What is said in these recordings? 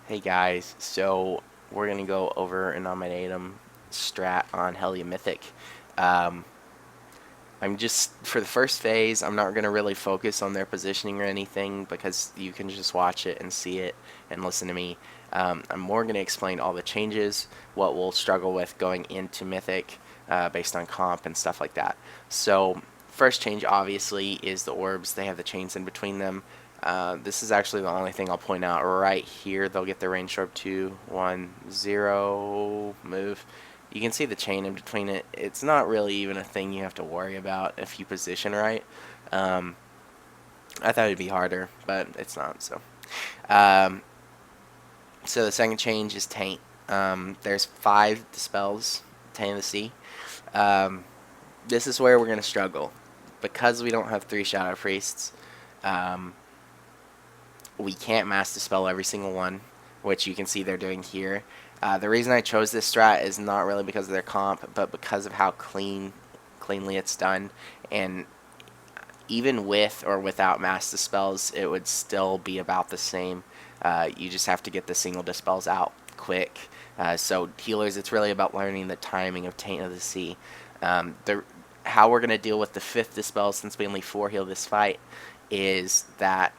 Hey guys, so we're gonna go over an Nominatum strat on Helya Mythic. Um, I'm just for the first phase. I'm not gonna really focus on their positioning or anything because you can just watch it and see it and listen to me. I'm more gonna explain all the changes, what we'll struggle with going into Mythic, based on comp and stuff like that. So first change obviously is the orbs. They have the chains in between them. This is actually the only thing I'll point out right here. They'll get the range sharp 2, 1, 0 move. You can see the chain in between it. It's not really even a thing you have to worry about if you position right. Um, I thought it'd be harder, but it's not. Um, so the second change is Taint. There's 5 dispels, Taint of the Sea. Um, this is where we're going to struggle. Because we don't have 3 Shadow Priests, um, we can't mass dispel every single one, which you can see they're doing here. The reason I chose this strat is not really because of their comp, but because of how cleanly it's done. And even with or without mass dispels, it would still be about the same. You just have to get the single dispels out quick. So healers, it's really about learning the timing of Taint of the Sea. How we're going to deal with the 5th dispel, since we only 4 heal this fight, is that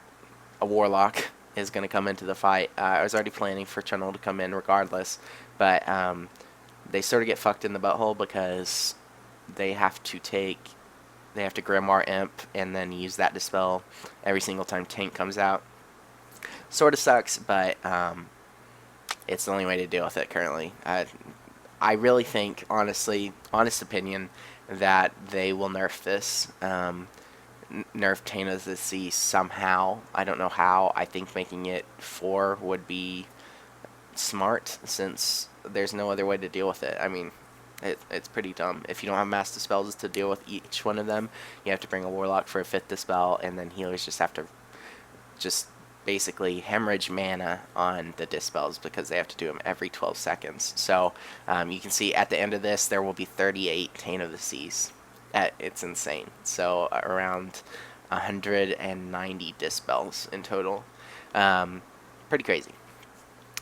a warlock is going to come into the fight. I was already planning for Channel to come in regardless, but they sort of get fucked in the butthole because they have to take they have to Grimoire Imp and then use that dispel every single time Tank comes out. Sort of sucks, but it's the only way to deal with it currently. I really think, honest opinion, that they will nerf this. Nerf Taint of the Sea somehow. I don't know how. I think making it 4 would be smart since there's no other way to deal with it. I mean, it's pretty dumb. If you don't have mass dispels to deal with each one of them, you have to bring a warlock for a 5th dispel, and then healers just have to just basically hemorrhage mana on the dispels because they have to do them every 12 seconds. So you can see at the end of this there will be 38 Taint of the Seas. It's insane. So around 190 dispels in total. Pretty crazy.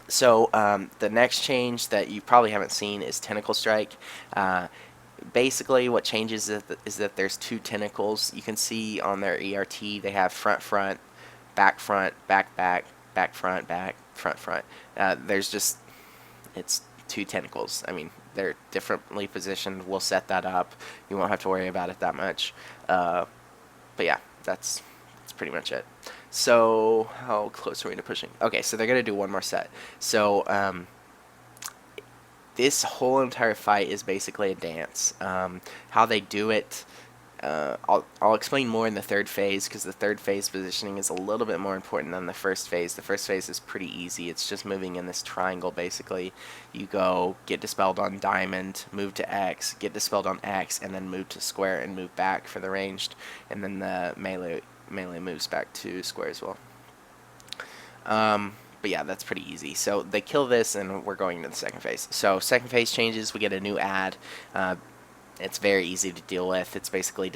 So the next change that you probably haven't seen is Tentacle Strike. Basically what changes is that there's 2 tentacles. You can see on their ERT they have front, back, back, front. There's just, it's 2 tentacles. I mean, they're differently positioned. We'll set that up. You won't have to worry about it that much. But yeah, that's pretty much it. So how close are we to pushing? Okay, so they're gonna do one more set. So this whole entire fight is basically a dance. How they do it, I'll explain more in the 3rd phase because the 3rd phase positioning is a little bit more important than the 1st phase. The 1st phase is pretty easy. It's just moving in this triangle basically. You go get dispelled on diamond, move to X, get dispelled on X, and then move to square and move back for the ranged, and then the melee moves back to square as well. But yeah, that's pretty easy. So they kill this, and we're going to the 2nd phase. So 2nd phase changes. We get a new ad. It's very easy to deal with. It's basically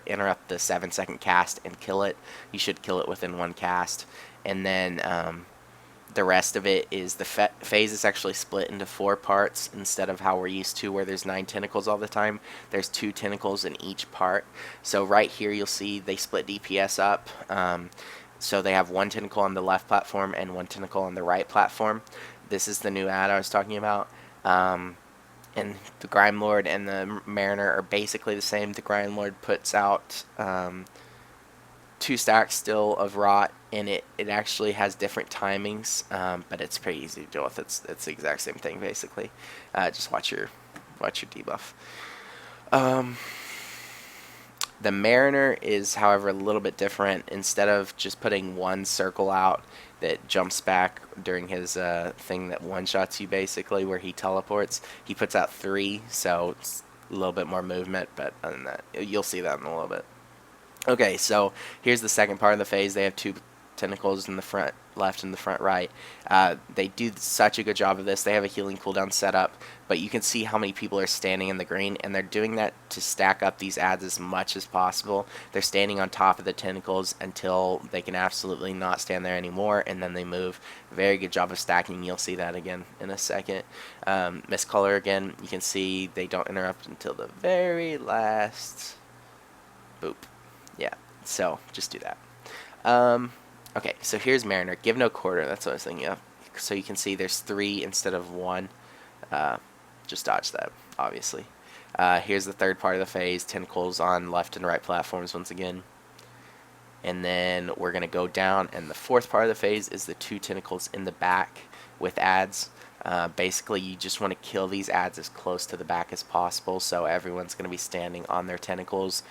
interrupt the 7-second cast and kill it. You should kill it within 1 cast. And then the rest of it is the phase is actually split into 4 parts instead of how we're used to where there's 9 tentacles all the time. There's 2 tentacles in each part. So right here you'll see they split DPS up. So they have 1 tentacle on the left platform and 1 tentacle on the right platform. This is the new ad I was talking about. And the Grime Lord and the Mariner are basically the same. The Grime Lord puts out 2 stacks still of Rot, and it actually has different timings, but it's pretty easy to deal with. It's the exact same thing basically. Just watch your debuff. The Mariner is, however, a little bit different. Instead of just putting 1 circle out that jumps back during his thing that one-shots you basically, where he teleports, he puts out 3, so it's a little bit more movement, but other than that, you'll see that in a little bit. Okay, so here's the second part of the phase. They have 2 tentacles in the front left and the front right. They do such a good job of this. They have a healing cooldown set up, but you can see how many people are standing in the green, and they're doing that to stack up these ads as much as possible. They're standing on top of the tentacles until they can absolutely not stand there anymore, and then they move. Very good job of stacking. You'll see that again in a second. Miscolor again, you can see they don't interrupt until the very last boop. Yeah, so just do that. Okay, so here's Mariner. Give no quarter. That's what I was thinking of. So you can see there's 3 instead of 1. Just dodge that, obviously. Here's the third part of the phase. Tentacles on left and right platforms once again. And then we're going to go down, and the fourth part of the phase is the 2 tentacles in the back with ads. Basically, you just want to kill these ads as close to the back as possible, so everyone's going to be standing on their tentacles.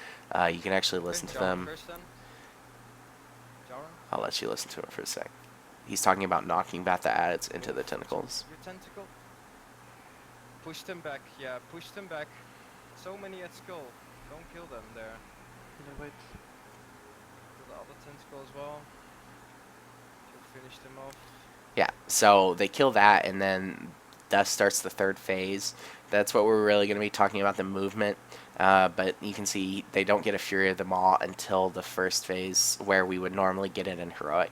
You can actually listen to them. I'll let you listen to it for a sec. He's talking about knocking back the ads into the tentacles. Your tentacle. Push them back. Yeah, push them back. So many at skull. Don't kill them there. Wait. Kill the other tentacle as well. To finish them off. Yeah, so they kill that, and then thus starts the third phase. That's what we're really going to be talking about, the movement. But you can see they don't get a Fury of the Maw until the first phase, where we would normally get it in Heroic.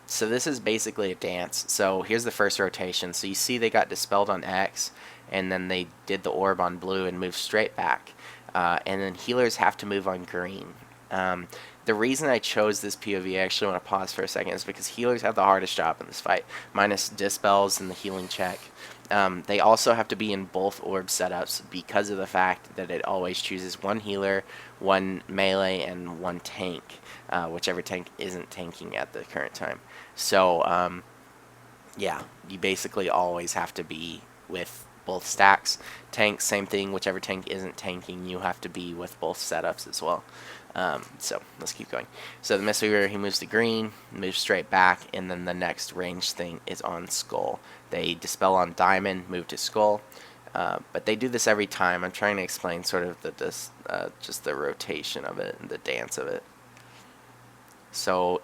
So this is basically a dance. So here's the first rotation. So you see they got dispelled on X, and then they did the orb on blue and moved straight back. And then healers have to move on green. The reason I chose this POV, I actually want to pause for a second, is because healers have the hardest job in this fight, minus dispels and the healing check. They also have to be in both orb setups because of the fact that it always chooses 1 healer, 1 melee, and 1 tank, whichever tank isn't tanking at the current time. So, yeah, you basically always have to be with both stacks. Tank, same thing, whichever tank isn't tanking, you have to be with both setups as well. So let's keep going. So the Mistweaver, he moves to green, moves straight back, and then the next range thing is on Skull. They dispel on Diamond, move to Skull, but they do this every time. I'm trying to explain sort of just the rotation of it and the dance of it. So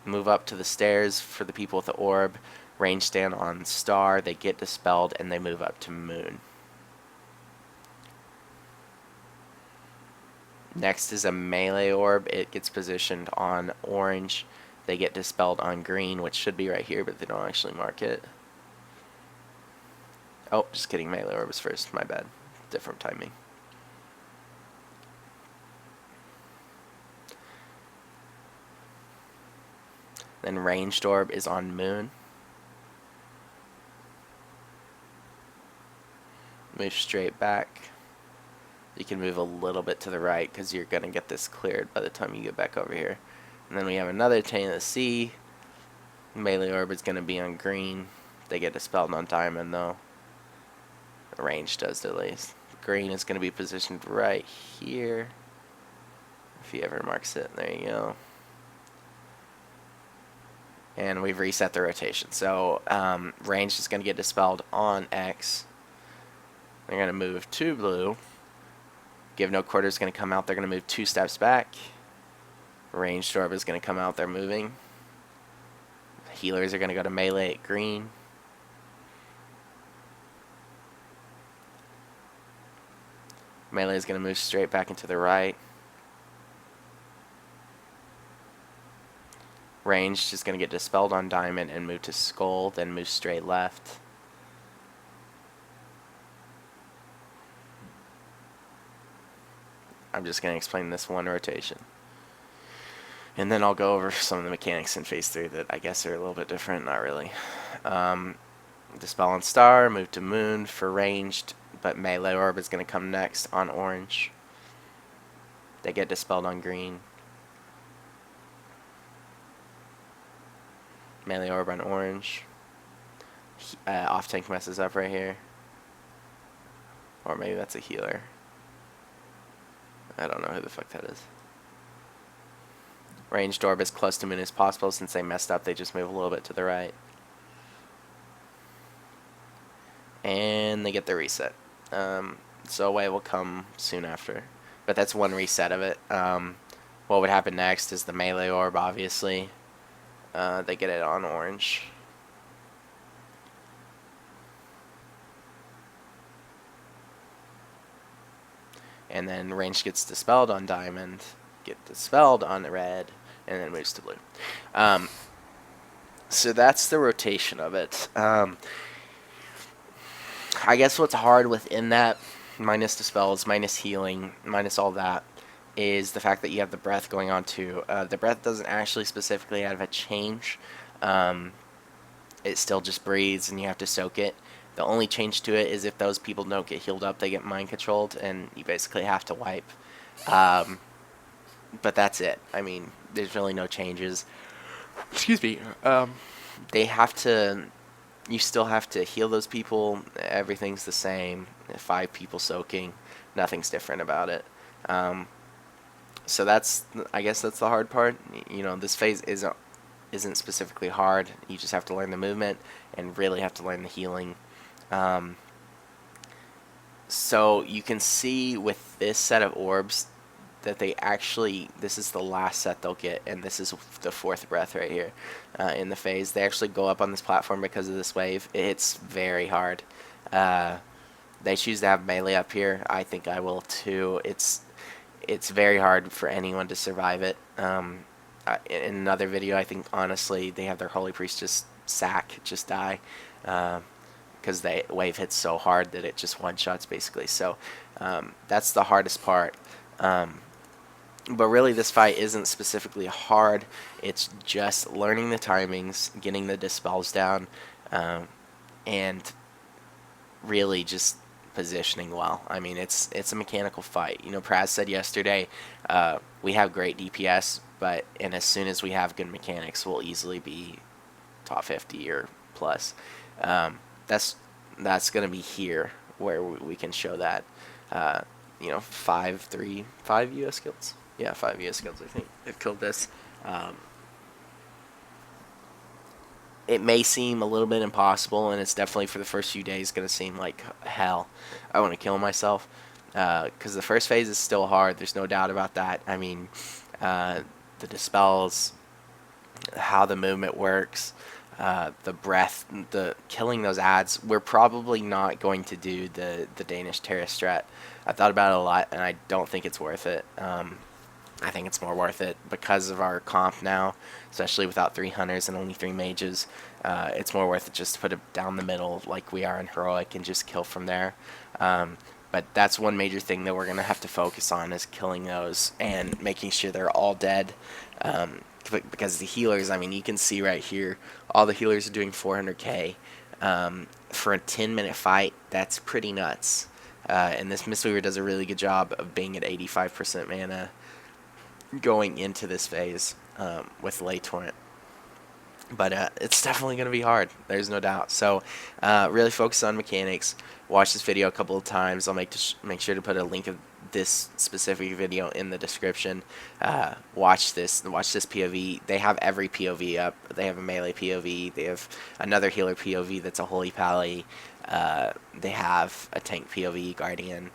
move up to the stairs for the people with the orb, range stand on Star, they get dispelled, and they move up to Moon. Next is a melee orb. It gets positioned on orange. They get dispelled on green, which should be right here, but they don't actually mark it. Oh, just kidding. Melee orb is first. My bad. Different timing. Then ranged orb is on Moon. Move straight back. You can move a little bit to the right because you're going to get this cleared by the time you get back over here. And then we have another Taint of the Sea. Melee orb is going to be on green. They get dispelled on Diamond though. Range does at least. Green is going to be positioned right here. If he ever marks it, there you go. And we've reset the rotation. So range is going to get dispelled on X. They're going to move to blue. Give no quarter is going to come out. They're going to move 2 steps back. Ranged orb is going to come out. They're moving. Healers are going to go to melee at green. Melee is going to move straight back into the right. Ranged is going to get dispelled on Diamond and move to Skull, then move straight left. I'm just going to explain this one rotation. And then I'll go over some of the mechanics in Phase 3 that I guess are a little bit different. Not really. Dispel on Star, move to Moon for ranged, but Melee Orb is going to come next on orange. They get dispelled on green. Melee Orb on orange. Off tank messes up right here. Or maybe that's a healer. I don't know who the fuck that is. Ranged orb as close to Moon as possible. Since they messed up, they just move a little bit to the right. And they get the reset. So away will come soon after. But that's one reset of it. What would happen next is the melee orb, obviously. They get it on orange. And then range gets dispelled on diamond, get dispelled on the red, and then moves to blue. Um, so that's the rotation of it. I guess what's hard within that, minus dispels, minus healing, minus all that, is the fact that you have the breath going on too. The breath doesn't actually specifically have a change. Um, it still just breathes and you have to soak it. The only change to it is if those people don't get healed up, they get mind controlled and you basically have to wipe. Um, but that's it. I mean, there's really no changes. Excuse me. They have to. You still have to heal those people. Everything's the same. 5 people soaking. Nothing's different about it. Um, so that's. I guess that's the hard part. You know, this phase isn't specifically hard. You just have to learn the movement and really have to learn the healing. Um, so you can see with this set of orbs that they actually, this is the last set they'll get, and this is the 4th breath right here in the phase. They actually go up on this platform because of this wave. It's very hard. They choose to have melee up here. I think I will too. It's very hard for anyone to survive it. In another video, I think honestly they have their holy priest just die, because the wave hits so hard that it just one shots basically. So that's the hardest part. But really, this fight isn't specifically hard. It's just learning the timings, getting the dispels down, and really just positioning well. I mean, it's a mechanical fight. You know, Praz said yesterday, we have great DPS, and as soon as we have good mechanics, we'll easily be top 50 or plus. That's going to be here where we can show that. You know, 5 US skills. Yeah, 5 US skills, I think, have killed this. It may seem a little bit impossible, and it's definitely for the first few days going to seem like hell. I want to kill myself. Because the first phase is still hard. There's no doubt about that. I mean, the dispels, how the movement works, the breath, the killing those ads. We're probably not going to do the Danish Terra strat. I thought about it a lot, and I don't think it's worth it. I think it's more worth it because of our comp now, especially without 3 hunters and only 3 mages. It's more worth it just to put it down the middle like we are in Heroic and just kill from there. But that's one major thing that we're going to have to focus on is killing those and making sure they're all dead. Because the healers, I mean, you can see right here, all the healers are doing 400k. For a 10-minute fight, that's pretty nuts. And this Mistweaver does a really good job of being at 85% mana going into this phase with Lay Torrent. But it's definitely going to be hard. There's no doubt. So really focus on mechanics. Watch this video a couple of times. I'll make sure to put a link of this specific video in the description. Watch this POV. They have every POV up. They have a melee POV. They have another healer POV that's a holy pally. They have a tank POV, guardian.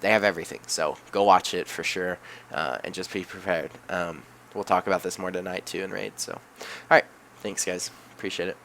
They have everything. So go watch it for sure, and just be prepared. We'll talk about this more tonight too in raid. So, all right. Thanks, guys. Appreciate it.